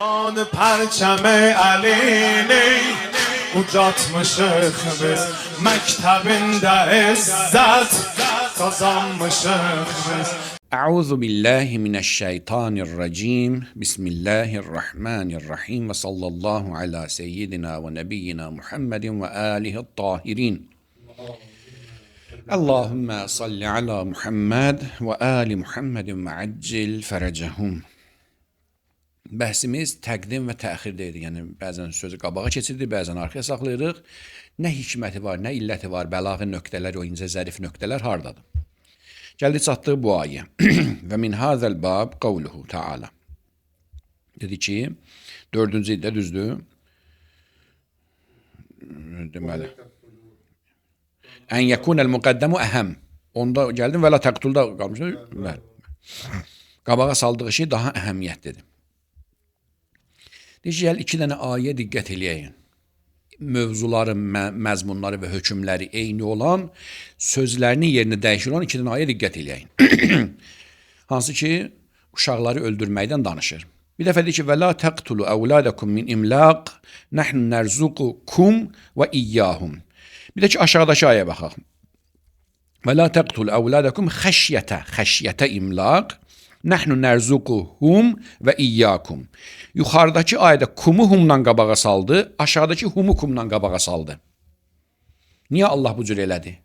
آن پرچم علی ucatmışıq biz məktəbində izzət qazanmışıq biz. أعوذ بالله من الشيطان الرجيم بسم الله الرحمن الرحيم وصلى الله على سيدنا ونبينا محمد وآله الطاهرين اللهم صل على محمد وآل محمد وعجل فرجهم. Bəhsimiz təqdim və təxirdə idi. Yəni bəzən sözü qabağa keçirdik, bəzən arxaya saxlayırıq. Nə hikməti var, nə illəti var, bəlaği nöqtələr, o incə zərif nöqtələr hardadır? Gəldi çatdığı bu ayə. Və min hazəl bab qavluhu taala. Dedi ki, 4-cü ildə düzdür. Deməli. Ən yəkunəl müqəddəmu əhəm. Onda gəldim və la təqtulda qalmışdır. Qabağa saldığı şey daha əhəmiyyətlidir. Deyəcək, iki dənə ayə diqqət eləyəyin. Mövzuların, məzmunları və hökmləri eyni olan, sözlərinin yerini dəyişir olan iki dənə ayə diqqət eləyəyin. Hansı ki, uşaqları öldürməkdən danışır. Bir dəfə deyir ki, və la təqtulu əvladakum min imlaq, nəhnu nərzuqukum və iyyahum. Bir də ki, aşağıdakı ayə baxaq. Və la təqtulu əvladakum xəşyətə imlaq, nəhnu nərzuquhum və iyyakum. Yuxarıdakı ayədə kumu humla qabağa saldı, aşağıdakı humu kumla qabağa saldı. Niyə Allah bu cür elədi?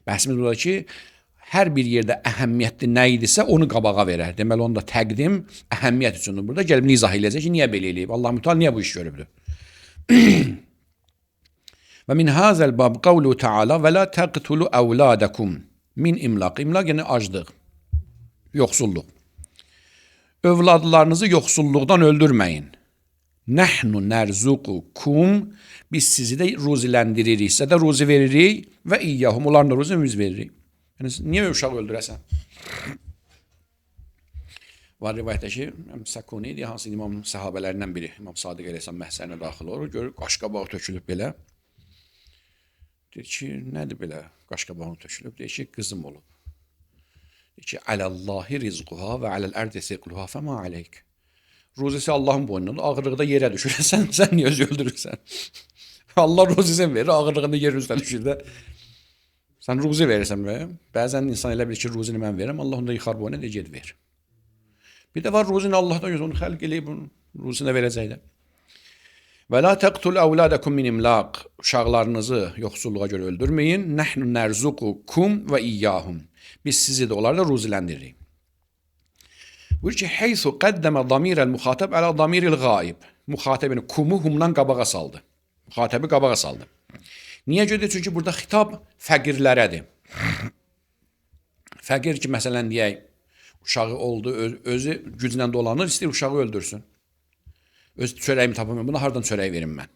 Bəhsimiz burada ki, hər bir yerdə əhəmiyyətli nə idisə onu qabağa verər. Deməli, onda təqdim əhəmiyyət üçündür. Burada gəlib izah eləyəcək ki, niyə belə eləyib? Allah Müteala niyə bu iş görübdür? Və min hazəl bab qavlu taala və la təqtulu əvladakum min imlaq. İmlaq yəni aclıq. Yoxsulluq. Övladlarınızı yoxsulluqdan öldürməyin. Nəhnu nərzuqukum. Biz sizi də ruziləndiririk. Sizə də ruzi veririk və iyyahum. Onların da ruzini biz veririk. Yəni, niyə uşaq öldürəsən? Var rivayətdə ki, Səkuni idi, hansı imam səhabələrindən biri. İmam Sadiq Əleyhisselam məhsərinə daxil olur. Görür, qaşqabağı tökülüb belə. Deyir ki, nədir belə qaşqabağını tökülüb? Deyir ki, qızım olub. Ki aləllahi rizquha və aləl-ərdi siqluha fəma aleyk. Ruzisi Allahın boynundadır, ağırlıqda yerə düşür. Sən niyə özü öldürürsən? Allah ruzisini verir, ağırlığında yer üzrə düşür də. Sən ruzi verirsən və bəzən insan elə bilir ki, ruzini mən verirəm, Allah onda yıxar boyuna deyir, ged ver. Bir də var ruzini Allahdan göz, onu xəlq eləyib, ruzini verəcək də. Və la təqtul əvladakum min imlaq. Uşaqlarınızı yoxsulluğa görə öldürməyin. Nəhnu nərzuqukum və iyyahum. Biz sizi də onları da ruziləndiririk. Buyur ki, heysu qəddəmə damirəl müxatəb ələ damiril qaib. Müxatəbini kumu humdan qabağa saldı. Müxatəbi qabağa saldı. Niyə görə? Çünki burada xitab fəqirlərədir. Fəqir ki, məsələn, deyək, uşağı oldu, özü güclə dolanır, istəyir uşağı öldürsün. Öz çörəyimi tapamıyorum, buna hardan çörək verim mən?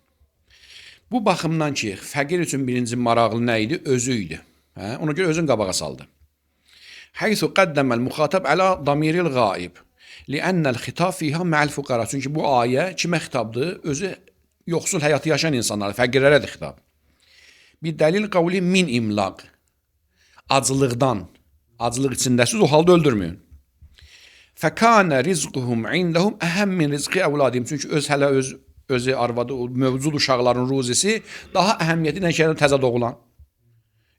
Bu baxımdan ki, fəqir üçün birinci maraqlı nə idi? Özü idi. Ona görə özün qabağa saldı. Haythu qaddama al-muxatab ala damiril ghaib. Li'anna al-xitab fiha ma'al fuqara. Çünki bu ayə kimə xitabdır? Özü yoxsul həyatı yaşayan insanlara, fəqirlərədir xitab. Bir dəlil qavli min imlaq. Acılıqdan, acılıq içindəsiz o halda öldürməyin. Fəkənə rizquhum indəhum əhəm min rizqi əvladihim. Çünki özü arvadı, mövcud uşaqların ruzisi daha əhəmiyyətli nəşədən təzə doğulan.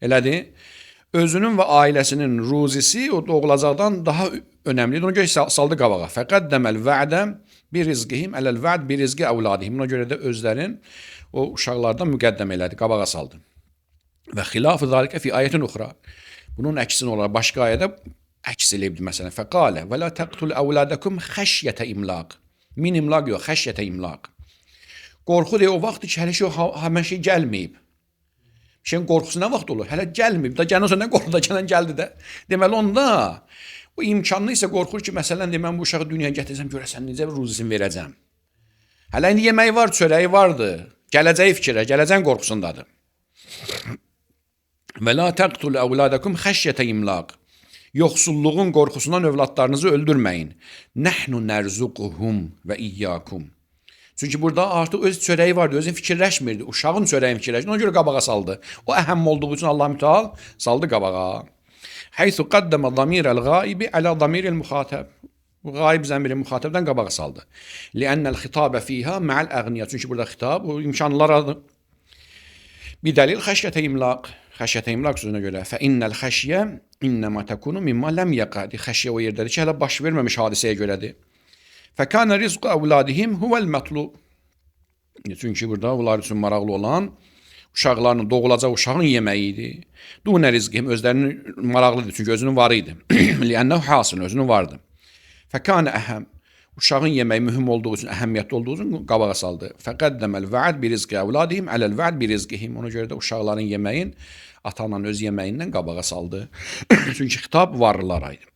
Elədir? Özünün və ailəsinin ruzisi o doğulacaqdan daha önəmlidir. Ona görə saldı qabağa. Fəqəddəməl və'də bir rizqihim ələl və'd bir rizqi əvladihim. Ona görə də özlərin o uşaqlardan müqəddəm elədi, qabağa saldı. Və xilafı zalikə fi ayətin uxra. Bunun əksin olaraq başqa ayədə əks eləyibdir məsələn. Fəqalə və la təqtul əvladakum xəşyətə imlaq. Min imlaq yox, xəşyətə imlaq. Qorxu deyə o vaxtdır ki, hələ həmən şey gəlməyib. Şeyin qorxusu nə vaxt olur? Hələ gəlməyib. Da gələn sonra nə qorxu da gələn gəldi də. Deməli onda o imkanlı isə qorxur ki, məsələn, mən bu uşağı dünyaya gətirsəm, görəsən necə ruzisini verəcəm. Hələ indi yeməyi var, çörəyi vardır. Gələcəyi fikirə, gələcəyin qorxusundadır. Və la təqtul əvladakum xəşyətə imlaq. Yoxsulluğun qorxusundan övladlarınızı öldürməyin. Nəhnu nərzuquhum və iyyakum. Çünki burada artıq öz çörəyi vardı, özün fikirləşmirdi. Uşağın çörəyin fikirləşdi, ona görə qabağa saldı. O əhəm olduğu üçün Allah Müteala saldı qabağa. Haythu qaddama damirəl gaibi ala damiril muxatəb. Bu gayb zəmiri müxatəbdən qabağa saldı. Li'annəl xitabə fiha ma'al əğniya. Çünki burada xitab o imkanlılara bir dəlil xəşyətə imlaq. Xəşyətə imlaq sözünə görə fə innəl xəşyə innəmə təkunu mimma ləm yəqədi. Xəşyə o yerdədir ki, hələ baş verməmiş hadisəyə görədir. Fəkənə rizqu əvladihim huvəl mətlub. Çünki burada onlar üçün maraqlı olan uşaqlarının, doğulacaq uşağın yeməyi idi. Dunə rizqihim özlərinin maraqlıdır çünki özünün varı idi. Li'annəhu hasil özünün vardı. Fəkənə əhəm uşağın yeməyi mühüm olduğu üçün, əhəmiyyətli olduğu üçün qabağa saldı. Fəqəddəməl və'd bi rizqi əvladihim aləl və'd bi rizqihim. Ona görə də uşaqların yeməyin ata-ananın öz yeməyindən qabağa saldı. Çünki xitab varlılara idi.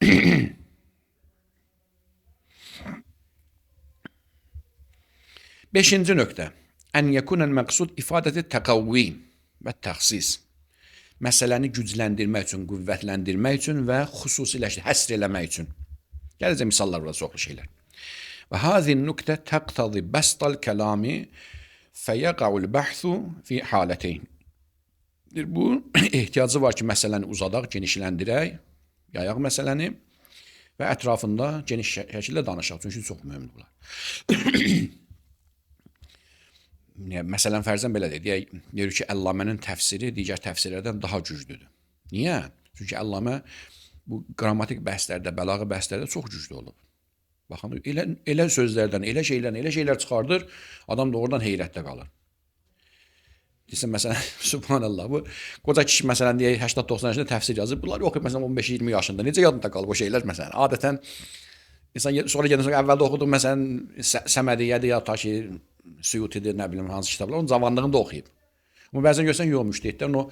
Beşinci nöqtə. Ən yəkunəl məqsud ifadəti təqavvi və təxsis. Məsələni gücləndirmək üçün, qüvvətləndirmək üçün və həsr eləmək üçün. Gələcək misallar burada çoxlu şeylər. Və hazin nüqtə təqtəzi bəstal kəlami fəyəqəul bəhsu fi haləteyn. Bu ehtiyacı var ki, məsələni uzadaq, genişləndirək, yayaq məsələni və ətrafında geniş şəkildə danışaq. Çünki çox mühümdür bunlar. Məsələn, fərzən belə deyək, deyir ki, Əlləmənin təfsiri digər təfsirlərdən daha güclüdür. Niyə? Çünki Əlləmə bu qrammatik bəhslərdə, bəlağı bəhslərdə çox güclü olub. Baxın, elə sözlərdən, elə şeylər çıxardır, adam doğrudan heyrətdə qalır. Deyirsən, məsələn, subhanallah, bu qoca kişi, məsələn, deyək, 80-90 yaşında təfsir yazıb, bunlar yoxuyub, məsələn, 15-20 yaşında. Necə yadında qalıb o şeylər, məsələn? Adətən, insan sonra gedin, əvvəldə oxuduğum, məsələn, Səmədiyyədir, ya ta ki, Suyutidir, nə bilim, hansı kitablar, onun cavanlığında oxuyub. Amma bəzən görsən, yox, müştəhidlər, o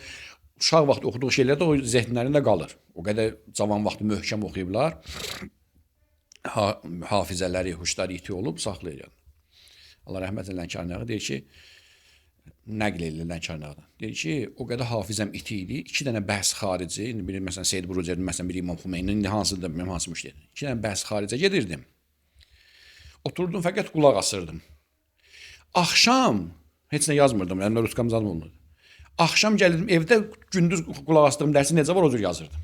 uşaq vaxtı oxuduğu şeylər də o zehnlərində qalır. O qədər cavan vaxtı möhkəm oxuyublar. Hafizələri, huşları iti olub, saxlayır. Allah rəhmət elə Lənkərnağı deyir ki, nəql edilir Lənkərnağdan. Deyir ki, o qədər hafizəm iti idi, 2 dənə bəhs xarici, biri məsələn Seyyid Burucerdir, məsələn biri İmam Xümeyninin, hansıdır, bilməm hansı müştəhid. 2 dənə bəhs xaricə gedirdim. Oturdum, fəqət qulaq asırdım. Axşam, heç nə yazmırdım, əlimdə ruskam yazmı olmadı. Axşam gəlirdim, evdə gündüz qulaq astığım dərsi necə var, o cür yazırdım.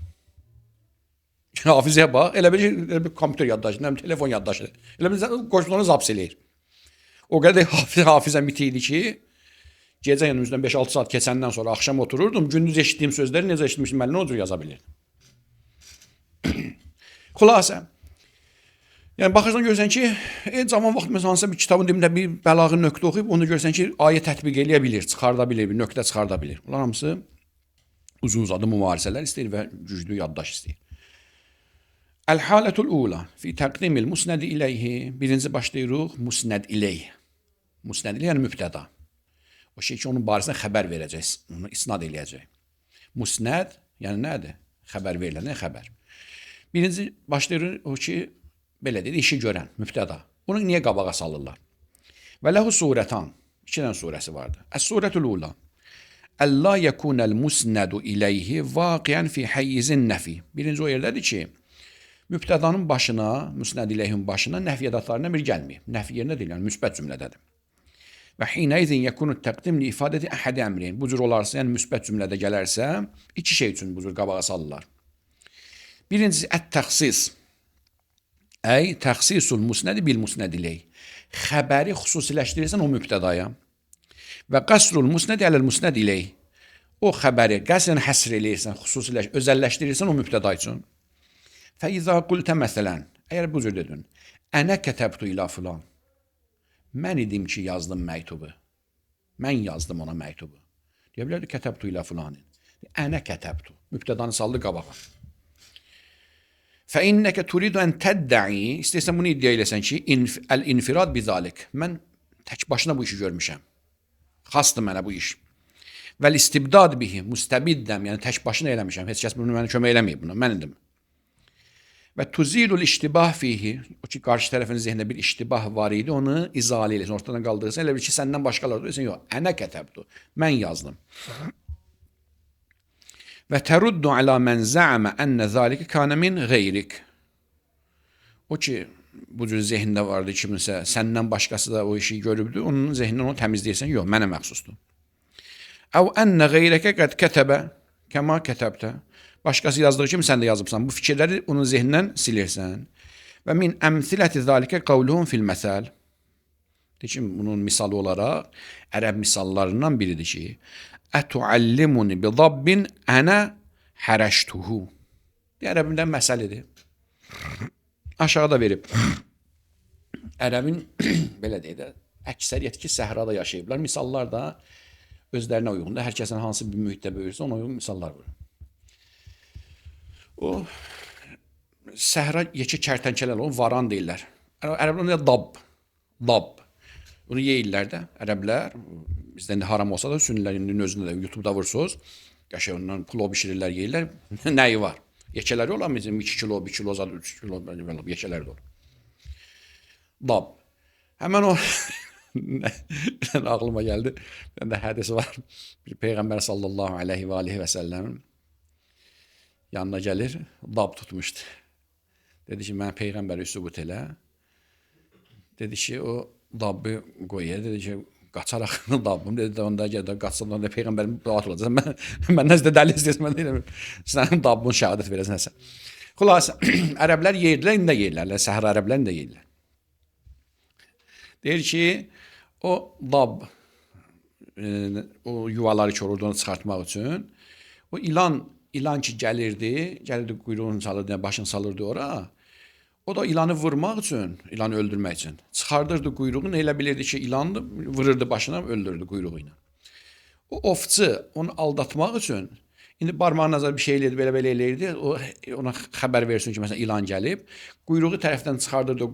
Hafizəyə bax, elə bir kompüter yaddaşı, telefon yaddaşı, elə bir qoşulanı zaps eləyir. O qədər hafizəm iti idi ki, gecə yanımızdan 5-6 saat keçəndən sonra axşam otururdum, gündüz eşitdiyim sözləri necə eşitmişdim, mənlə o cür yaza bilirdim. Xülasə, yəni baxırsan görsən ki, zaman vaxt məsələn hansısa bir kitabın dibində bir bəlağı nöqtə oxuyub, onu görsən ki, ayə tətbiq eləyə bilir, çıxarda bilir, bir nöqtə çıxarda bilir. Bunlar hamısı uzun-uzadı mübarizələr istəyir və güclü yaddaş istəyir. Əl-halətul ula fi təqdimil musnədi iləyhi. Birinci başlayırıq musnəd iləyh. Musnəd iləyh yəni mübtəda. O şey ki, onun barəsində xəbər verəcək, onu isnad eləyəcək. Musnəd yəni nədir? Xəbər verilən, nə xəbər? Birinci başlayırıq o ki, belə dedi, işi görən, mübtəda. Bunu niyə qabağa salırlar? Və ləhu surətan. 2 dənə surəsi vardır. Əs-surətul ula. Əllə yəkunəl musnədu iləyhi vaqiən fi həyyizin nəfi. Birinci o yerdədir ki, mübtədanın başına, musnəd iləyhin başına nəfi ədatlarından bir gəlməyib. Nəfi yerinə deyil, yəni müsbət cümlədədir. Və hinəizin yəkunu təqdim li ifadəti əhədi əmrin. Bu cür olarsa, yəni müsbət cümlədə gələrsə, 2 şey üçün bu cür qabağa salırlar. Birincisi ət-təxsis. Əy təxsisul musnədi bil musnəd iləyh. Xəbəri xüsusiləşdirirsən o mübtədaya. Və qəsrul musnədi aləl musnəd iləyh. O xəbəri qəsrən həsr eləyirsən, özəlləşdirirsən o mübtəda üçün. Fəizə qultə məsələn, əgər bu cür dedin, ənə kətəbtu ilə filan. Mən idim ki, yazdım məktubu. Mən yazdım ona məktubu. Deyə bilərdi, kətəbtu ilə filanin. Ənə kətəbtu. Mübtədanı saldı qabağa. Fəinnəkə turidu ən təddəi, istəyirsən bunu iddia eləsən ki, əl-infirad bizalik. Mən tək başına bu işi görmüşəm. Xastdır mənə bu iş. Vəl-istibdad bihi, müstəbiddəm, yəni tək başına eləmişəm. Heç kəs bunu mənə kömək eləməyib buna, mən idim. Və tuzilul iştibah fihi, o ki, qarşı tərəfin zehnində bir iştibah var idi, onu izale eləsin, ortadan qaldırırsan, elə bir ki, səndən başqaları deyirsən, yox, ənə kətəbdu, mən yazdım. Və təruddu alə mən zəəmə ənə zəlikə kənə min qeyrik. O ki, bu cür zehində vardı, kiminsə, səndən başqası da o işi görübdü, onun zehnindən onu təmizləyirsən, yox, mənə məxsusdur. Əv ənə qeyrəkə qəd kətəbə, kəma kətəbdə. Başqası yazdığı kimi sən də yazıbsan. Bu fikirləri onun zehnindən silirsən. Və min əmsiləti zəlikə qavluhum fil məsəl. Deyir bunun misalı olaraq ərəb misallarından biridir ki, ətuallimuni bi dabbin ənə hərəştuhu. Ərəbindən məsəlidir. Aşağıda verib. Ərəbin belə deyək də, əksəriyyət ki, səhrada yaşayıblar. Misallar da özlərinə uyğundur. Hər kəsin hansı bir mühitdə böyürsə, ona uyğun misallar var. O səhra yekə kərtənkələr olur, varan deyirlər. Ərəblərdə dab. Dab. Bunu yeyirlər də ərəblər. Bizdən də haram olsa da sünnilərin özündə də YouTube-da vursunuz. Qəşəng ondan pulov bişirirlər, yeyirlər. Nəyi var? Yekələri olan bizim 2 kilo, 1 kilo, 3 kilo yekələri də olur. Dab. Həmən o ağlıma gəldi. Məndə hədisi var. Bir Peyğəmbər sallallahu aleyhi və aleyhi və səlləmin yanına gəlir, dab tutmuşdu. Dedi ki, mən Peyğəmbəri sübut elə. Dedi ki, o dabı qoyuya. Dedi ki, qaçaraq dabım. Dedi, onda gədə qaçsan, onda Peyğəmbərim rahat olacaq. Mən nəzdə dəli istəyirsən, mən deyirəm. Sənin dabın şəhadət verəsən nəsə. Xülasə, ərəblər yeyirlər, indi də yeyirlər. Səhra ərəblər indi də yeyirlər. Deyir ki, o dab, o yuvaları ki, oradan çıxartmaq üçün, o ilan ki gəlirdi quyruğunu salırdı, başını salırdı ora. O da ilanı vurmaq üçün, ilanı öldürmək üçün çıxardırdı quyruğunu, elə bilirdi ki, ilanı vururdu başına, öldürdü quyruğu ilə. O ovçu onu aldatmaq üçün, indi barmağına nazar bir şey eləyirdi, belə eləyirdi, ona xəbər versin ki, məsələn, ilan gəlib, quyruğu tərəfdən çıxardırdı,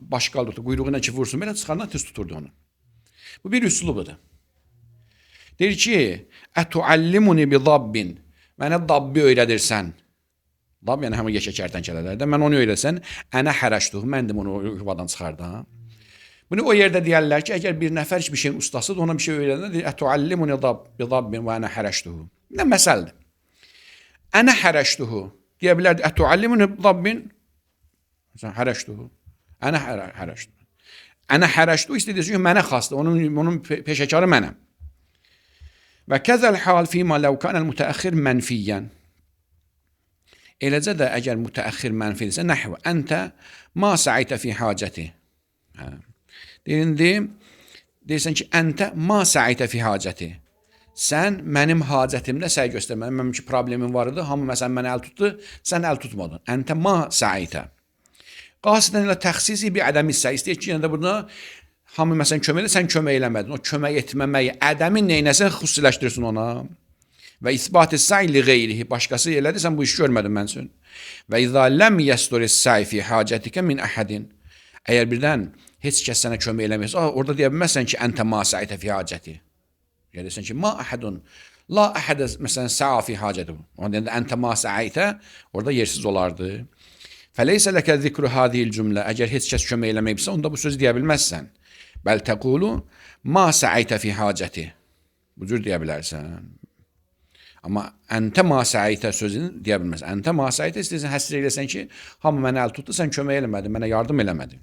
baş qaldırdı, quyruğu ilə ki, vursun, belə çıxardan tez tuturdu onu. Bu bir üslubudur. Deyir ki, ətuallimuni bi dabbin, mənə dabbi öyrədirsən. Dab, yəni həmə yekə kərtənkələrdə. Mən onu öyrəsən, ənə hərəşduhu, məndim onu yuvadan çıxardan. Bunu o yerdə deyərlər ki, əgər bir nəfər bir şeyin ustasıdır, ona bir şey öyrədəndə deyir, ətuallimuni bi dabbin və ənə hərəşduhu. Nə məsəldir? Ənə hərəşduhu. Deyə bilərdi, ətuallimuni bi dabbin, hərəşduhu. Ənə hərəşduhu. Ənə hərəşduhu istədiyi ki, mənə xasdır, onun peşəkarı mənəm. Və kəzəl hal fīmə ləv kənəl mütəəxir mənfiyyən. Eləcə də əgər mütəəxir mənfidirsə, nəhvə, əntə ma səitə fi hacəti. Deyirsən ki, əntə ma səitə fi hacəti. Sən mənim hacətimdə səy göstərmədin. Mənim ki, problemim var idi, hamı məsələn mənə əl tutdu, sən əl tutmadın. Əntə ma səitə. Qasidən ilə təxsisi bir ədəmi səy. İstəyir ki, yəni də burada hamı məsələn kömək edir, sən kömək eləmədin. O kömək etməməyi, ədəmin neynəsən xüsusiləşdirsin ona. Və isbat-ı səy li qeyrihi, başqası elədi, sən bu işi görmədin mən üçün. Və izə ləm yəstur səy fi hacətikə min əhədin. Əgər birdən heç kəs sənə kömək eləməyəsə, orada deyə bilməzsən ki, əntə ma səitə fi hacəti. Yəni desən ki, ma əhədun, la əhədə məsələn sə'a fi hacəti. Ona deyəndə əntə ma səitə, orada yersiz olardı. Fəleysə ləkə zikru hadihil cümlə, əgər heç kəs kömək eləməyibsə, onda bu sözü deyə bilməzsən. Bəl təqulu ma səitə fi hacəti. Bu cür deyə bilərsən. Amma əntə ma səitə sözünü deyə bilməz. Əntə ma səitə istəyirsən, həsr eləsən ki, hamı mənə əl tutdu, sən kömək eləmədin, mənə yardım eləmədin.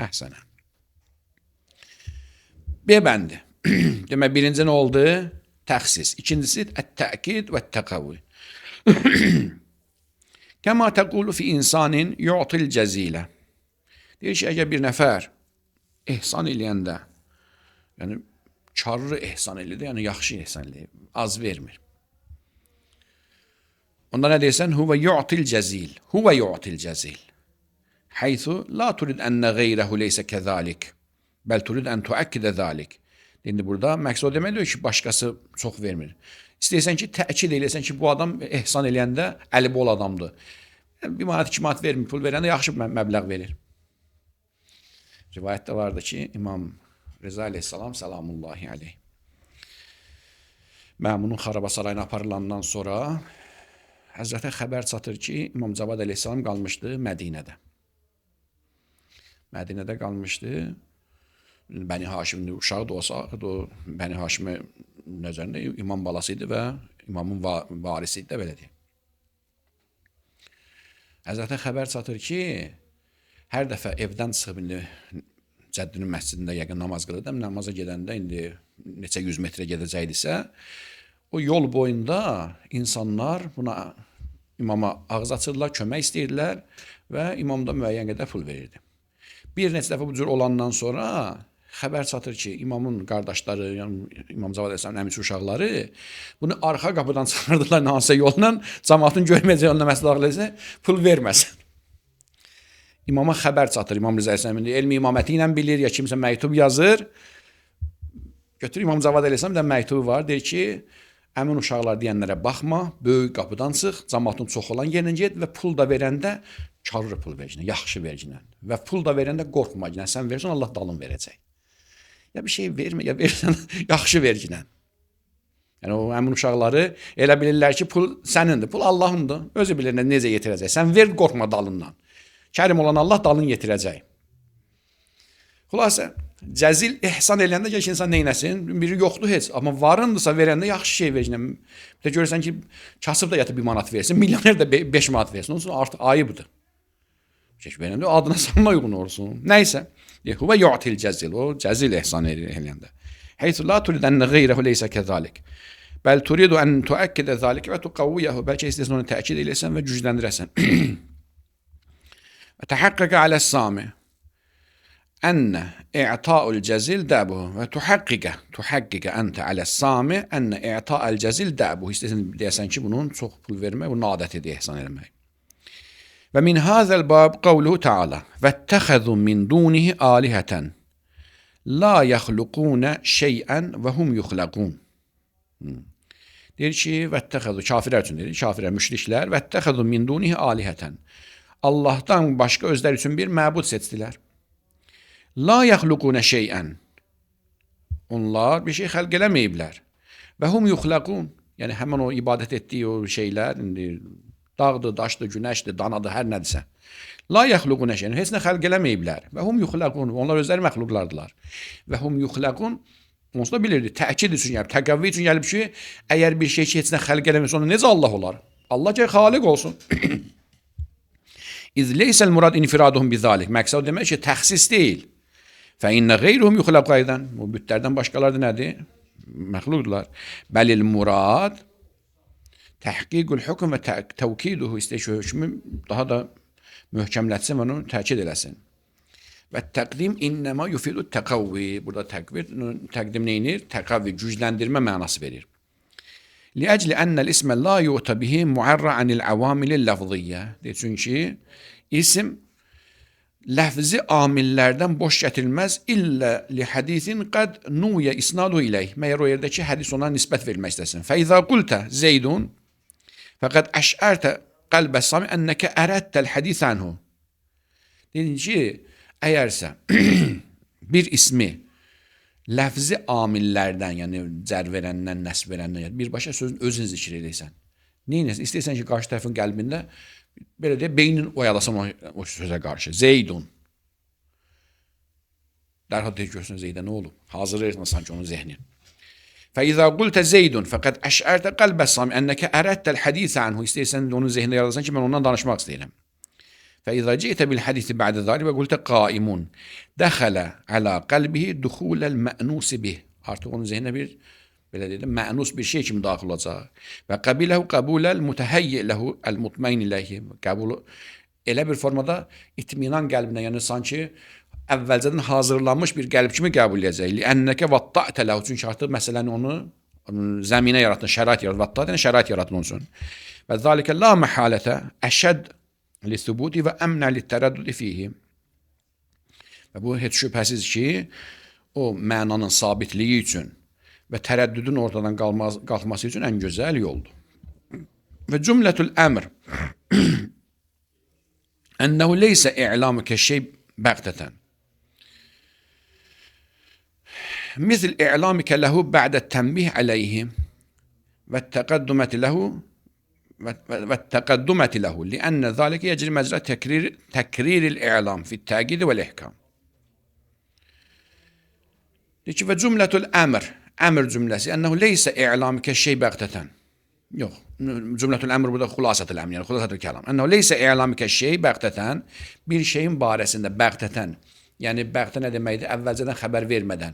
Əhsənə. B bəndi. Demək, birinci nə oldu? Təxsis. İkincisi, ət-təkid və ət-təqavvi. Kəma təqulu fi insanin yu'til cəzilə. Deyir ki, əgər bir nəfər ehsan eləyəndə, yəni karlı ehsan eləyir, yəni yaxşı ehsan eləyir, az vermir. Onda nə deyirsən? Huvə yu'til cəzil. Huvə yu'til cəzil. Haythu la turid ənə qeyrəhu leysə kəzalik. Bəl turid ən tuəkkidə zalik. İndi burada məqsəd demək deyir ki, başqası çox vermir. İstəyirsən ki, təkid eləyəsən ki, bu adam ehsan eləyəndə əli bol adamdır. 1 manat, 2 manat vermir, pul verəndə yaxşı məbləğ verir. Rivayətdə vardı ki, İmam Rəza əleyhissalam, salamullahi aleyh, Məmunun xaraba sarayına aparılandan sonra Həzrətə xəbər çatır ki, İmam Cavad əleyhissalam qalmışdı Mədinədə. Mədinədə qalmışdı. Bəni Haşimli uşağı da olsa, o Bəni Haşimə nəzərində imam balası idi və imamın varisi idi də belə deyim. Həzrətə xəbər çatır ki, hər dəfə evdən çıxıb indi Cəddinin məscidində yəqin namaz qılırdım. Namaza gedəndə indi neçə 100 metrə gedəcəkdisə, o yol boyunda insanlar buna imama ağız açırlar, kömək istəyirlər və imam da müəyyən qədər pul verirdi. Bir neçə dəfə bu cür olandan sonra xəbər çatır ki, imamın qardaşları, yəni İmam Cavad Əleyhisselamın əmisi uşaqları bunu arxa qapıdan çıxardılar hansısa yolla, cəmaatın görməyəcəyi yoluna məsləhətləsə pul verməsin. İmama xəbər çatır, İmam Rıza Əleyhisselam elmi imaməti ilə bilir, ya kimsə məktub yazır. Götür İmam Cavad Əleyhisselam da məktubu var, deyir ki, əmin uşaqlar deyənlərə baxma, böyük qapıdan çıx, cəmaatın çox olan yerinə get və pul da verəndə karlı pul vercinə, yaxşı vercinə və pul da verəndə qorxma cinə, sən versən Allah dalın verəcək. Ya bir şey vermə, ya versən yaxşı vercinə. Yəni o əmin uşaqları elə bilirlər ki, pul sənindir, pul Allahındır, özü bilir necə yetirəcək. Sən ver, qorxma dalından. Kərim olan Allah dalın yetirəcək. Xülasə, cəzil ehsan eləyəndə ki, insan neynəsin? Biri yoxdur heç, amma varındısa verəndə yaxşı şey vercinə. Bir də görürsən ki, kasıb da yatıb 1 manat versin, milyoner də 5 manat versin, onun üçün artıq ayıbdır. Verəndə adına sanma uyğun olsun. Nəysə, və yu'til cəzil, o cəzil ehsan eləyəndə. Heythu la turidənə qeyrəhu leysə kəzalik. Bəl turidu ən tuəkkidə zalik və tuqavviyyəhu. Bəlkə istəsən onu təkid eləyəsən və gücləndirəsən. Və təhəqqəqə aləs-sami ənnə i'ta'ul cəzil dəbuhu və tuhaqqıqə əntə aləs-sami ənnə i'ta'ul cəzil dəbuhu. İstəsən deyəsən ki, bunun çox pul vermək, bunun adətidir ehsan eləmək. Və min hazəl bab qavluhu ta'ala vəttəxəzu min dunihi alihətən la yaxluqunə şeyən və hum yuxləqun. Deyir ki, vəttəxəzu, kafirlər üçün deyir, kafirlər, müşriklər, vəttəxəzu min dunihi alihətən. Allahdan başqa özləri üçün bir məbud seçdilər. La yaxluqunə şeyən. Onlar bir şey xəlq eləməyiblər. Və hum yuxləqun. Yəni, həmən o ibadət etdiyi o şeylər, dağdır, daşdır, günəşdir, danadır, hər nədirsə. La yaxluqunə şeyən, heç nə xəlq eləməyiblər. Və hum yuxləqun, onlar özləri məxluqlardılar. Və hum yuxləqun, onsuz da bilirdi, təkid üçün gəlib, təqəvvi üçün gəlib ki, əgər bir şey ki, heç nə xəlq eləmirsə, ona necə Allah olar? Allah ki, xaliq olsun. İz leysəl murad infiraduhum bizalik. Məqsəd demək ki, təxsis deyil. Fə innə qeyruhum yuxləq qaydan. Bu bütlərdən başqaları da nədir? Məxluqdular. Bəlil murad təhqiqul hükm və təvkiduhu, istəyir ki, hökmü daha da möhkəmlətsin və onu təkid eləsin. Və təqdim innəmə yufidu təqavvi. Burada təqdim neyinir? Təqavvi, gücləndirmə mənası verir. Liəcli ənəl ismə la yu'ta bihi muarra anil avamilil lafziyyə. Çünki isim ləfzi amillərdən boş gətirilməz illə li hədisin qəd nuyə isnadu iləyh. Məyər o yerdəki hədis ona nisbət verilmək istəsin. Fəizə qultə zeydun fəqəd əşərtə qəlbə sami ənəkə ərəttəl hədis anhu. Dedin ki, əgərsə bir ismi ləfzi amillərdən, yəni cər verəndən, nəsb verəndən, birbaşa sözün özün zikr edəysən. Neynəsin? İstəyirsən ki, qarşı tərəfin qəlbində belə deyə, beynin oyalasan o sözə qarşı. Zeydun. Dərhal deyir, görsün Zeydə nə olub? Hazırlayırsan sanki onun zehnin. Fəizə qultə zeydun fəqəd əşərtə qəlbə sami ənəkə ərəttəl hədisə anhu. İstəyirsən onun zehnində yaradasan ki, mən ondan danışmaq istəyirəm. فإذا جئت بالحديث بعد ذلك وقلت قائم دخل على قلبه دخول المأنوس به. Artıq onun zehninə bir belə dedim, mənus bir şey kimi daxil olacaq. Və qabiləhu qabulal mutahayyi lahu al-mutmain ilayhi. Qəbul elə bir formada itminan qəlbinə, yəni sanki əvvəlcədən hazırlanmış bir qəlb kimi qəbul edəcək. Lənnəkə vatta'tə lahu, çünki artıq məsələni onu zəminə yaratdın, şərait yaratdın, vatta'tə şərait yaratdın onun üçün. Və zəlikə la məhalətə əşəd li-thubuti və əmnə li-tərəddüdi fihi. Və bu heç şübhəsiz ki, o mənanın sabitliyi üçün və tərəddüdün ortadan qalxması üçün ən gözəl yoldur. Və cümlətül əmr ənəhu leysə i'lamı kəşşey bəqtətən. Misl i'lamikə ləhu bə'də tənbih əleyhi və təqəddüməti ləhu والتقدمة له لأن ذلك يجري مجرى تكرير الإعلام في التأكيد والإحكام. Ve cümletül emr cümlesi ennehu leyse i'lamike şey bəğteten. Yok. Cümletül emr burada xulasatül emr, yani xulasatül kelam. Ennehu leyse i'lamike şey bəğteten, bir şeyin barəsində bəğteten. Yani bəğtə nə deməkdir? Əvvəlcədən xəbər vermədən.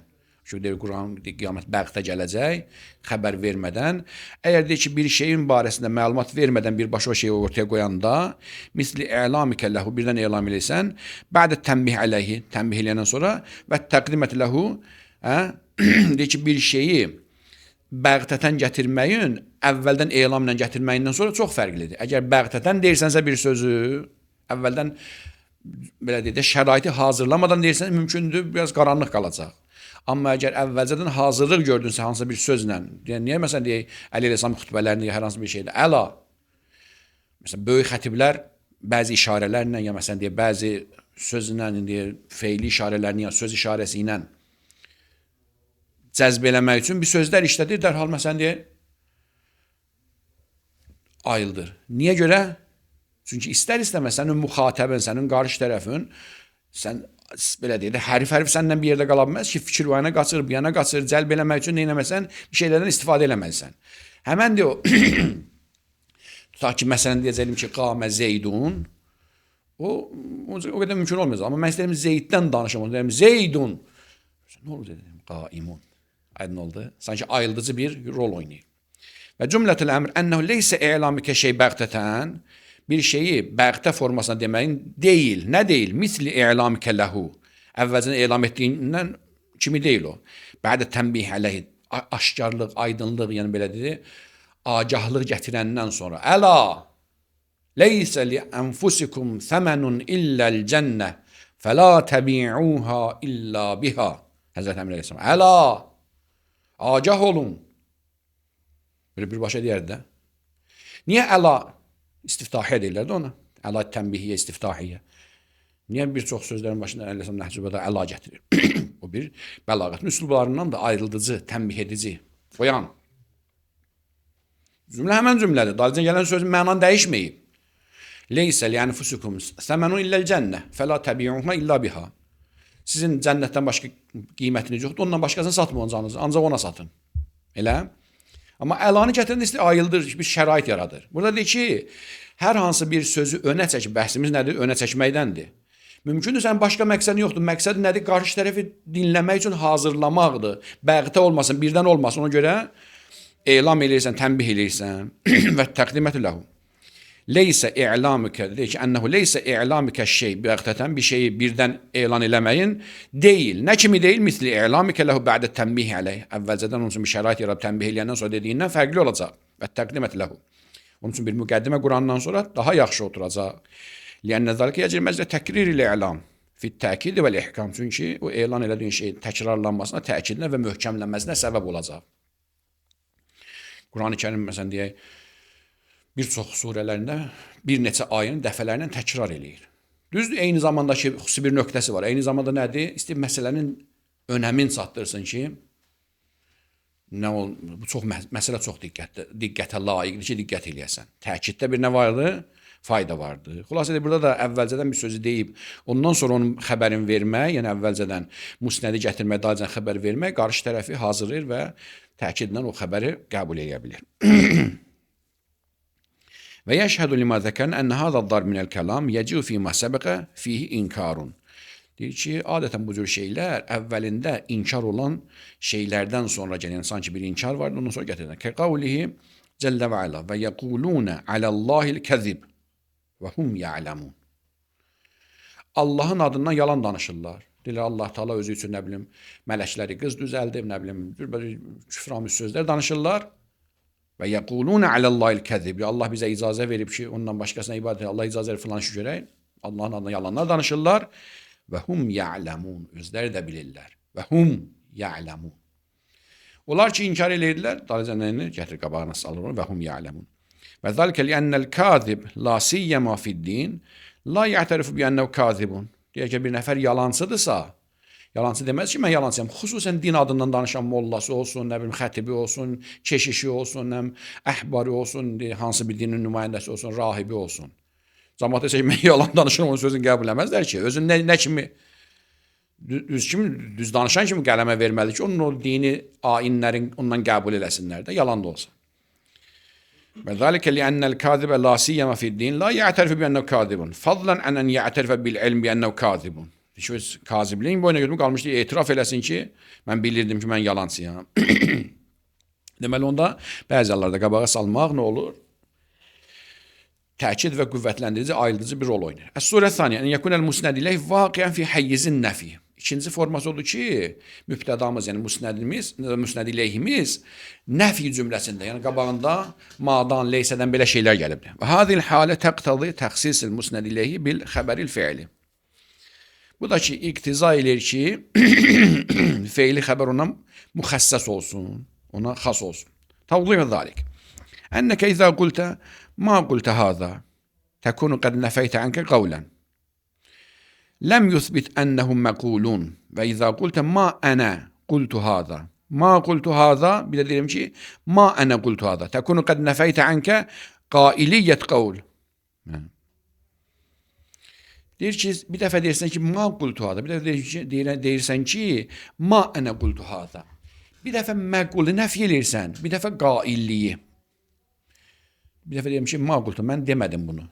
Çünki deyir Quran qiyamət bəğtə gələcək, xəbər vermədən. Əgər deyir ki, bir şeyin barəsində məlumat vermədən birbaşa o şeyi ortaya qoyanda, misli əlamikə ləhu, birdən elam edirsən, bədə tənbih əleyhi, tənbih eləyəndən sonra və təqdimət ləhu, deyir ki, bir şeyi bəğtətən gətirməyin əvvəldən elamla gətirməyindən sonra çox fərqlidir. Əgər bəğtətən deyirsənsə bir sözü, əvvəldən belə deyək də şəraiti hazırlamadan deyirsən, mümkündür, biraz qaranlıq qalacaq. Amma əgər əvvəlcədən hazırlıq gördünsə hansısa bir sözlə, yəni niyə məsələn deyək, Əli Rəsam xütbələrində hər hansı bir şeydə, əla, məsələn, böyük xətiblər bəzi işarələrlə, ya məsələn deyək, bəzi sözlə, feili işarələrlə, ya söz işarəsi ilə cəzb eləmək üçün bir sözlər işlədir, dərhal məsələn deyək, ayıldır. Niyə görə? Çünki istər-istəməz sənin müxatəbin, sənin qarşı tərəfin, sən belə deyək də, hərif səndən bir yerdə qala bilməz ki, fikir o yana qaçır, bu yana qaçır, cəlb eləmək üçün neynəməsən, bir şeylərdən istifadə eləməlisən. Həmən deyə o, tutaq ki, məsələn deyəcəyim ki, qamə Zeydun, o qədər mümkün olmaz. Amma mən istəyirəm Zeyddən danışam, onu deyirəm, Zeydun. Nə olur dedim, qaimun. Aydın oldu. Sanki ayıldıcı bir rol oynayır. Və cümlətül əmr, ənəhu leysə e'lamikə şey bəğtətən, bir şeyi bəğtə formasına deməyin deyil. Nə deyil? Misli e'lamikə ləhu. Əvvəlcən elam etdiyindən kimi deyil o. Bədə tənbih əleyhi, aşkarlıq, aydınlıq, yəni belə dedi, agahlıq gətirəndən sonra. Əla, leysə li ənfusikum thəmənun illəl cənnə, fəla təbi'uha illa biha. Həzrət Əmr Əleyhisselam. Əla, agah olun. Böyle bir başa deyərdi də. Niyə əla? İstiftahiyyə deyirlər də ona. Əla tənbihiyyə, istiftahiyyə. Niyə bir çox sözlərin başında Əleyhisselam Nəhcübədə əla gətirir? O bir bəlağətin üslublarından da ayrıldıcı, tənbih edici, qoyan. Cümlə həmən cümlədir. Dalıcan gələn sözün mənan dəyişməyib. Leysə li'ənfusikum səmənun illəl cənnə fəla təbi'uha illa biha. Sizin cənnətdən başqa qiymətiniz yoxdur, ondan başqasını satmayacağınız, ancaq ona satın. Elə? Amma əlanı gətirəndə istəyir, ayıldır, bir şərait yaradır. Burada deyir ki, hər hansı bir sözü önə çək, bəhsimiz nədir? Önə çəkməkdəndir. Mümkündür, sənin başqa məqsədin yoxdur. Məqsəd nədir? Qarşı tərəfi dinləmək üçün hazırlamaqdır. Bəğtə olmasın, birdən olmasın. Ona görə elam eləyirsən, tənbih eləyirsən və təqdimətü ləhu. Leysə i'lamikə, deyir ki, ənəhu leysə i'lamikə şey, bəğtətən bir şeyi birdən elan eləməyin deyil. Nə kimi deyil? Misli i'lamikə ləhu bə'də tənbih əleyh. Əvvəlcədən onun üçün bir şərait yaradıb tənbih eləyəndən sonra dediyindən fərqli olacaq. Və təqdimət ləhu. Onun üçün bir müqəddimə Qurandan sonra daha yaxşı oturacaq. Liənnə zəlikə yəcir məclə təkrir ilə elam. Fit təkid və l-ihkam. Çünki o elan elədiyin şeyin təkrarlanmasına, təkidinə və möhkəmlənməsinə səbəb olacaq. Quran-ı Kərim məsələn deyək, bir çox surələrində bir neçə ayını dəfələrlə təkrar eləyir. Düzdür, eyni zamanda ki, xüsusi bir nöqtəsi var. Eyni zamanda nədir? İstəyir məsələnin önəmin çatdırsın ki, bu çox məsələ çox diqqətə layiqdir ki, diqqət eləyəsən. Təkiddə bir nə vardı? Fayda vardı. Xülasə burada da əvvəlcədən bir sözü deyib, ondan sonra onun xəbərini vermək, yəni əvvəlcədən musnədi gətirmək, dalıcan xəbər vermək, qarşı tərəfi hazırlayır və təkidlə o xəbəri qəbul edə bilir. Və yəşhədu limə zəkən ənə hədəd dar minəl kəlam yəciu fīmə səbəqə fihi inkarun. Deyir ki, adətən bu cür şeylər əvvəlində inkar olan şeylərdən sonra gələn, sanki bir inkar vardı, ondan sonra gətirilən. Kəqavlihi cəllə və alə və yəqulunə aləllahil kəzib və hum ya'ləmun. Allahın adından yalan danışırlar. Deyirlər, Allah Teala özü üçün, nə bilim, mələkləri qız düzəldib, nə bilim, küframiz sözlər danışırlar. Və yəqulunə aləllahil kəzib. Allah bizə icazə verib ki, ondan başqasına ibadət Allah icazə verib filan şu görək. Allahın adına yalanlar danışırlar. Və hum ya'ləmun. Özləri də bilirlər. Və hum ya'ləmun. Onlar ki, inkar edirdilər, dalıcanlarını gətir qabağına salır və hum ya'ləmun. Və zəlikə li'ənnəl kazib la siyyəma fiddin la ya'tərifu bi'ənnəv kazibun. Deyək ki, bir nəfər yalancıdırsa, yalancı deməz ki, mən yalancıyam. Xüsusən din adından danışan mollası olsun, nə bilim, xətibi olsun, keşişi olsun, əhbari olsun, hansı bir dinin nümayəndəsi olsun, rahibi olsun. Cəmaət desə ki, mən yalan danışıram, onun sözünü qəbul eləməzlər ki. Özün nə kimi, düz danışan kimi qələmə verməli ki, onun o dini ainlərin ondan qəbul eləsinlər də, yalan da olsa. Və zəlikə li'ənnəl kazibə la siyyəmə fiddin la ya'tərifə bi'ənnəv kazibun. Fadlan ənən ya'tərifə bil ilm bi'ənnəv kazibun. Heç öz kazibliyin boyuna götürüb qalmışdı, etiraf eləsin ki, mən bilirdim ki, mən yalancıyam. Deməli, onda bəzi hallarda qabağa salmaq nə olur? Təkid və qüvvətləndirici, ayırıcı bir rol oynayır. Əs-surə thaniyə, ən yəkunəl musnəd iləyh vaqiən fi hayyizin nəfi. İkinci forması odur ki, mübtədamız, yəni musnəd iləyhimiz nəfi cümləsində, yəni qabağında madan, leysədən belə şeylər gəlibdir. Və hadil halə təqtadı təxsisil musnəd iləyhi bil xəbəril fiili. Bu da ki, iqtiza edir ki, fiili xəbər ona müxəssəs olsun, ona xas olsun. Tavdih və zalik. Enneke izâ qultə ما قلت هذا تكون قد نفيت عنك قولا لم يثبت أنهم مقولون وإذا قلت ما أنا قلت هذا ما قلت هذا بدليل شيء ما أنا قلت هذا تكون قد نفيت عنك قائلية قول deyir ki, bir dəfə deyirsən ki, ma qultu hada, bir dəfə deyirsən ki, ma ənə qultu hada. Bir dəfə məqulu nəfi eləyirsən, bir dəfə qailliyi. Bir dəfə deyim ki, ma qultu, mən demədim bunu.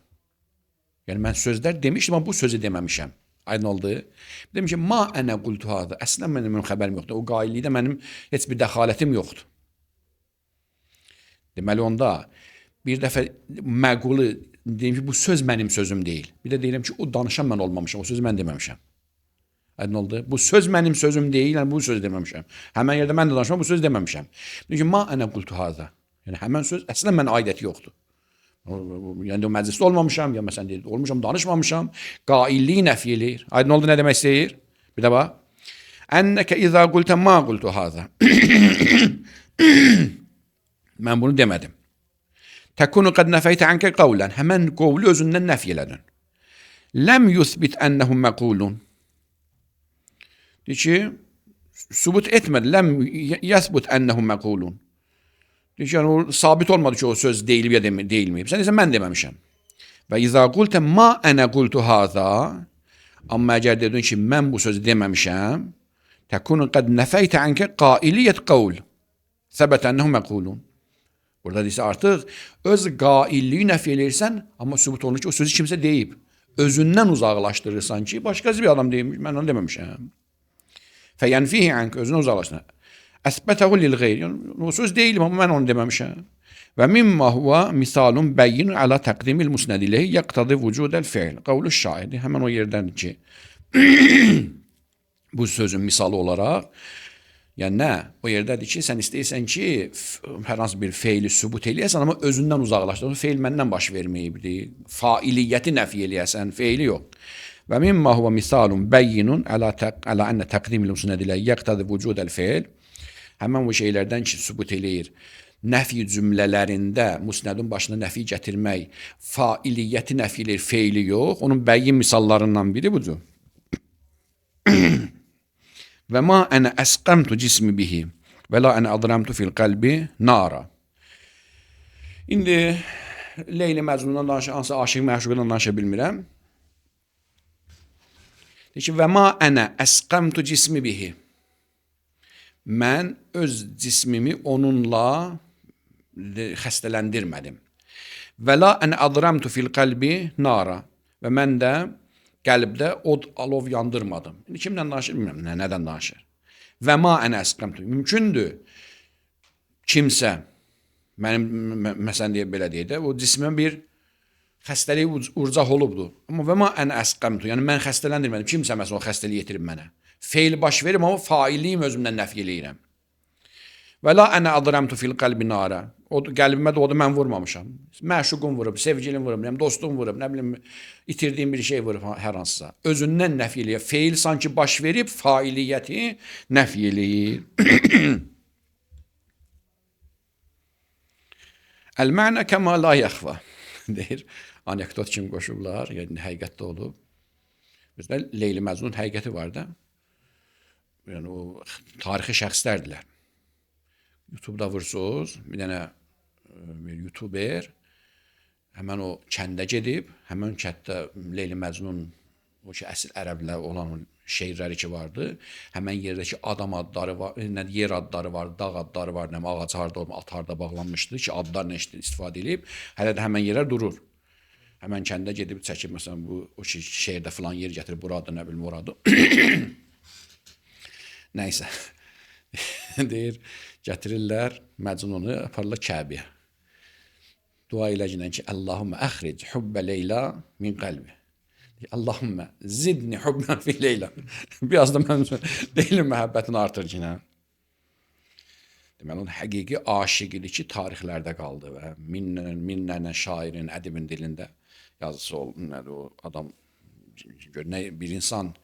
Yəni, mən sözlər demişdim, amma bu sözü deməmişəm. Aydın oldu. Dedim ki, ma ənə qultu hada. Əslində mənim xəbərim yoxdur. O qaillikdə mənim heç bir dəxalətim yoxdur. Deməli, onda bir dəfə məqulu deyim ki, bu söz mənim sözüm deyil. Bir də deyirəm ki, o danışan mən olmamışam, o sözü mən deməmişəm. Aydın oldu. Bu söz mənim sözüm deyil, yəni bu sözü deməmişəm. Həmən yerdə mən də danışmam, bu sözü deməmişəm. Dedim ki, ma ənə qultu hada. Yəni, həmən söz əslində mənə aidiyyəti yoxdur. Yəni, o məclisdə olmamışam, ya məsələn deyil, olmuşam, danışmamışam, qailliyi nəfi eləyir. Aydın oldu nə demək istəyir? Bir də bax. Enneke izâ qultə ma qultu hâzâ. Mən bunu demədim. Təkunu qad nəfəytə ənkə qavlən. Həmən qovlu özündən nəfi elədin. Ləm yuthbit ennəhum məqulun. Deyir ki, sübut etmədi. Ləm yəthbut ennəhum məqulun. Deyir ki, yəni, o sabit olmadı ki, o söz deyilib ya deyilməyib. Sən deyirsən, mən deməmişəm. Və izâ qultə ma ənə qultu hâzâ. Amma əgər dedin ki, mən bu sözü deməmişəm, təkunu qad nəfəytə ənkə qailiyyət qavl. Səbətə ennəhum məqulun. Burada deyirsə, artıq öz qailliyi nəfi eləyirsən, amma sübut olunur ki, o sözü kimsə deyib. Özündən uzaqlaşdırırsan ki, başqası bir adam deyilmiş, mən onu deməmişəm. Fəyənfihi ənk, özündən uzaqlaşdırır. Əsbətəhu lil-qeyr. Yəni, o söz deyilim, amma mən onu deməmişəm. Və mimma huwa misalun bəyyin ala təqdimil musnəd ileyhi yaqtadı vücudəl fi'l. Qavlu şair. Həmən o yerdəndir ki, bu sözün misalı olaraq, yəni nə? O yerdədir ki, sən istəyirsən ki, hər hansı bir feili sübut eləyəsən, amma özündən uzaqlaşdırırsan. Feil məndən baş verməyibdir. Failiyyəti nəfi eləyəsən, feili yox. Və mimma huwa misalun bəyyinun ala ənə təqdimil musnəd ileyhi yaqtadı vücudəl fi'l. Həmən bu şeylərdən ki, sübut eləyir. Nəfi cümlələrində musnədin başına nəfi gətirmək, failiyyəti nəfi eləyir, feili yox. Onun bəyyin misallarından biri budur. Və ma ənə əsqəmtu cismi bihi və la ənə adramtu fil qəlbi nara. İndi Leyli Məcnundan danışa, hansı aşıq məşuqundan danışa bilmirəm. Deyir ki, və ma ənə əsqəmtu cismi bihi. Mən öz cismimi onunla xəstələndirmədim. Və la ən adramtu fil qəlbi nara. Və mən də qəlbdə od, alov yandırmadım. İndi kimdən danışır? Bilmirəm, nədən danışır? Və ma ən əsqəmtu. Mümkündür kimsə, mənim, məsələn deyə belə deyək də, o cismə bir xəstəlik urcaq olubdur. Amma və ma ən əsqəmtu. Yəni mən xəstələndirmədim. Kimsə məsələn o xəstəliyi yetirib mənə. Feil baş verim, amma failliyim özümdən nəfi eləyirəm. Və la ənə adramtu fil qəlbi nara. O qəlbimə də odu mən vurmamışam. Məşuqum vurub, sevgilim vurub, dostum vurub, nə bilim, itirdiyim bir şey vurub hər hansısa. Özündən nəfi eləyir. Feil sanki baş verib, failiyyəti nəfi eləyir. Əl-mə'nə kəmə la yəxva. Deyir, anekdot kimi qoşublar, yəni həqiqətdə olub. Bizdə Leyli Məcnun həqiqəti var da. Yəni, o tarixi şəxslərdilər. YouTube'da vursunuz, bir dənə bir YouTuber həmən o kəndə gedib, həmən kənddə Leyli Məcnun, o ki, əsl ərəblər olan şeirləri ki vardı, həmən yerdəki adam adları var, yer adları var, dağ adları var, ağac harda olma, at harda bağlanmışdı ki, adlar nə istifadə edib, hələ də həmən yerlər durur. Həmən kəndə gedib çəkib, məsələn, bu o şehirdə filan yer gətirib, buradır, nə bilim, oradır. Nəysə. Deyir, gətirirlər Məcnunu, aparırlar Kəbəyə. Dua eləcinən ki, Allahümmə əxric hubbə Leyla min qəlbi. Allahümmə zidni hubben fi Leyla. Biraz da mənim deyilim məhəbbətini artır ki, nə? Deməli, onun həqiqi aşiqidir ki, tarixlərdə qaldı və minlərlə şairin, ədibin dilində yazısı oldu. Nədir o adam, bir insan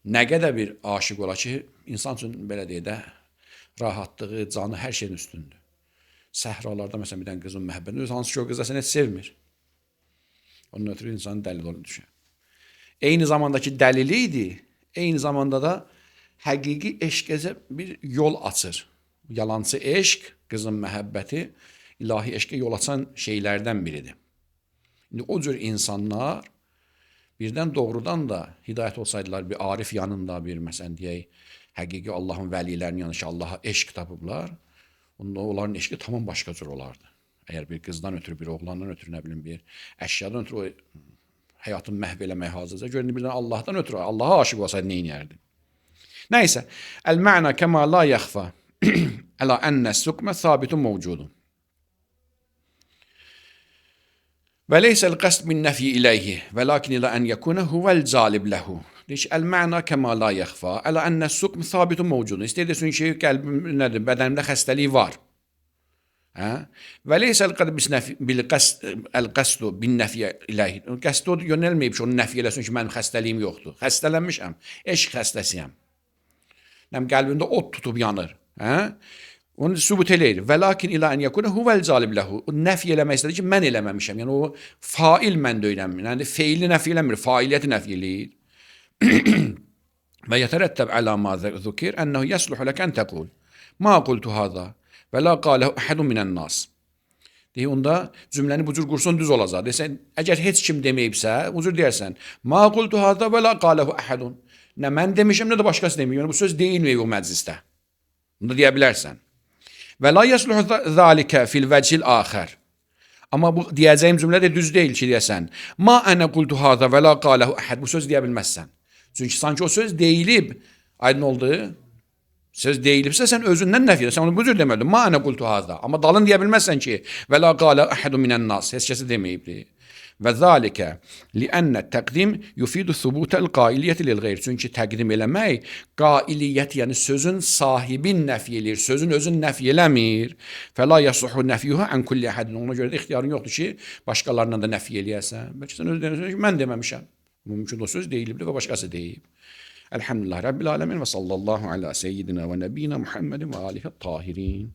nə qədər bir aşiq ola ki, insan üçün belə deyək də, rahatlığı, canı hər şeyin üstündür. Səhralarda məsələn bir dənə qızın məhəbbətini, hansı ki o qız əslində heç sevmir. Onun ötürü insanın dəlil olun düşər. Eyni zamandakı dəlili idi, eyni zamanda da həqiqi eşqə bir yol açır. Yalançı eşq, qızın məhəbbəti, ilahi eşqə yol açan şeylərdən biridir. İndi o cür insanlar birdən doğrudan da hidayət olsaydılar, bir arif yanında, bir məsələn deyək, həqiqi Allahın vəlilərinin yanında ki, Allaha eşq tapıblar, onda onların eşqi tamam başqa cür olardı. Əgər bir qızdan ötürü, bir oğlandan ötürü, nə bilim, bir əşyadan ötürü o həyatını məhv eləmək hazırsa, görün birdən Allahdan ötürü, Allaha aşıq olsaydı nə inəyərdi? Nəysə, əl-mə'na kəma la yəxfa əla ənə sukmə sabitun mevcudun. Və leysə l-qəsd min nəfi iləyhi və lakin ilə ən yəkuna huvəl calib ləhu. Deyir ki, əl-mə'na kəma la yəxfa əla ənə sukmə sabitun mevcudun. İstəyirsən ki, qəlbim nədir, bədənimdə xəstəlik var. Və leysə l-qəsdu bin nəfi iləyhi. Qəsd o yönəlməyib ki, onu nəfi eləsin ki, mənim xəstəliyim yoxdur. Xəstələnmişəm, eşq xəstəsiyəm. Qəlbimdə od tutub yanır. Onu sübut eləyir. Və lakin ilə ən yəkuna huvəl calib ləhu. O nəfi eləmək istədir ki, mən eləməmişəm. Yəni o fail mən deyiləm. Yəni feili nəfi eləmir, failiyyəti nəfi eləyir. Və yətərəttəb ələ ma zükir ənəhu yəsluhu ləkən təqul. Ma qultu haza və la qaləhu əhədun minən nas. Deyir, onda cümləni bu cür qursun düz olacaq. Desən, əgər heç kim deməyibsə, bu cür deyərsən. Ma qultu haza və la qaləhu əhədun. Nə mən demişəm, nə də başqası deməyib. Yəni bu söz deyilməyib o məclisdə. Bunu da deyə bilərsən. Və la yəsluhu zəlikə fil vəcil axər. Amma bu deyəcəyim cümlə də düz deyil ki, deyəsən. Ma ənə qultu haza və la qaləhu əhəd. Bu söz deyə bilməzsən. Çünki sanki o söz deyilib. Aydın oldu. Söz deyilibsə sən özündən nəf edirsən. Sən onu bu cür demədin. Ma ənə qultu haza. Amma dalın deyə bilməzsən ki, və la qalə əhədun minən nas. Heç kəsi deməyibdir. Və zəlikə li'ənnə təqdim yufidu thubutəl qailiyyəti lil-qeyr. Çünki təqdim eləmək qailiyyət, yəni sözün sahibin nəfi eləyir, sözün özün nəfi eləmir. Fəla yasuhu nəfiyuha ən kulli əhədin. Ona görə də ixtiyarın yoxdur ki, başqalarından da nəfi eləyəsən. Bəlkə sən özün deyirsən ki, mən deməmişəm. Mümkün o söz deyilibdir və başqası deyib. Elhamdülillah Rabbil alemin və sallallahu ala seyyidina və nəbiyina Muhammedin və alihi tahirin.